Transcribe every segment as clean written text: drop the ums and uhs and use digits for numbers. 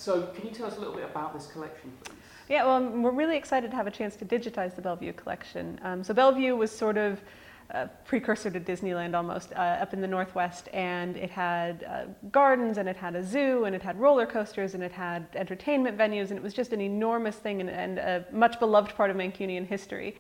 So can you tell us a little bit about this collection, please? Yeah, well, we're really excited to have a chance to digitize the Belle Vue collection. So Belle Vue was sort of a precursor to Disneyland almost, up in the Northwest, and it had gardens, and it had a zoo, and it had roller coasters, and it had entertainment venues, and it was just an enormous thing and a much beloved part of Mancunian history.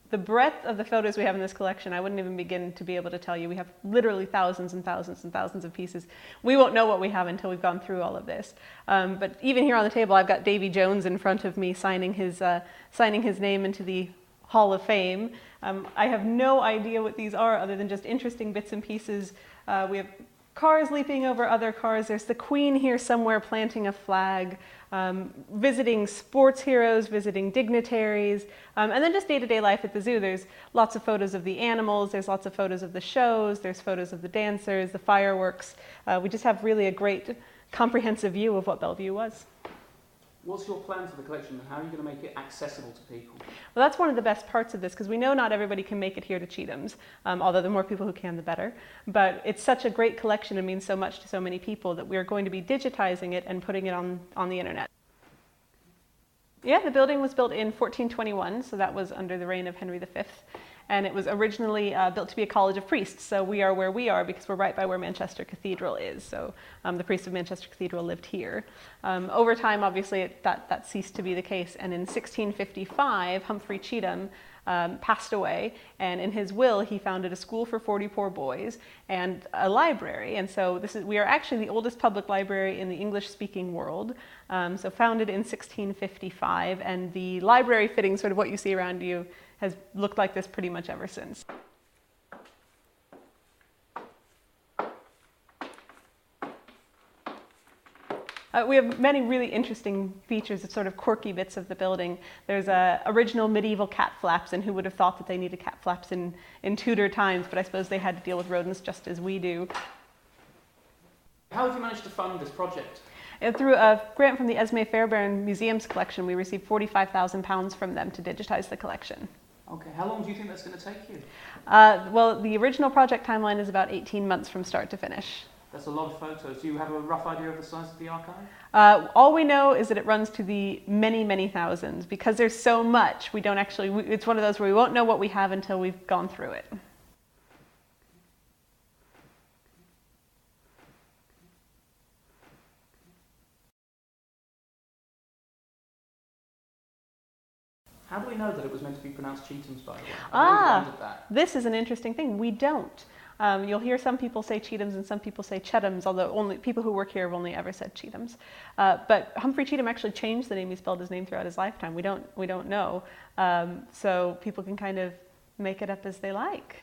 The breadth of the photos we have in this collection, I wouldn't even begin to be able to tell you. We have literally thousands and thousands and thousands of pieces. We won't know what we have until we've gone through all of this. But even here on the table, I've got Davy Jones in front of me signing his name into the Hall of Fame. I have no idea what these are other than just interesting bits and pieces. We have cars leaping over other cars. There's the Queen here somewhere planting a flag, visiting sports heroes, visiting dignitaries, and then just day-to-day life at the zoo. There's lots of photos of the animals, there's lots of photos of the shows, there's photos of the dancers, the fireworks. We just have really a great comprehensive view of what Belle Vue was. What's your plan for the collection? How are you going to make it accessible to people? Well, that's one of the best parts of this, because we know not everybody can make it here to Chetham's, although the more people who can, the better. But it's such a great collection and means so much to so many people that we are going to be digitizing it and putting it on the internet. Yeah, the building was built in 1421, so that was under the reign of Henry V. And it was originally built to be a college of priests, so we are where we are because we're right by where Manchester Cathedral is. So the priests of Manchester Cathedral lived here. Over time, obviously, that ceased to be the case, and in 1655, Humphrey Chetham passed away, and in his will, he founded a school for 40 poor boys and a library. And so we are actually the oldest public library in the English-speaking world. So founded in 1655, and the library fitting, sort of what you see around you, has looked like this pretty much ever since. We have many really interesting features, of sort of quirky bits of the building. There's original medieval cat flaps, and who would have thought that they needed cat flaps in Tudor times, but I suppose they had to deal with rodents just as we do. How have you managed to fund this project? Through a grant from the Esme Fairbairn Museums collection, we received £45,000 from them to digitize the collection. Okay, how long do you think that's going to take you? Well, the original project timeline is about 18 months from start to finish. That's a lot of photos. Do you have a rough idea of the size of the archive? All we know is that it runs to the many, many thousands. Because there's so much, we don't actually, it's one of those where we won't know what we have until we've gone through it. How do we know that it was meant to be pronounced Chetham's, by the way? I've always wondered that. This is an interesting thing. We don't. You'll hear some people say Chetham's and some people say Chetham's, although only people who work here have only ever said Chetham's. But Humphrey Chetham actually changed the name. He spelled his name throughout his lifetime. We don't know. So people can kind of make it up as they like.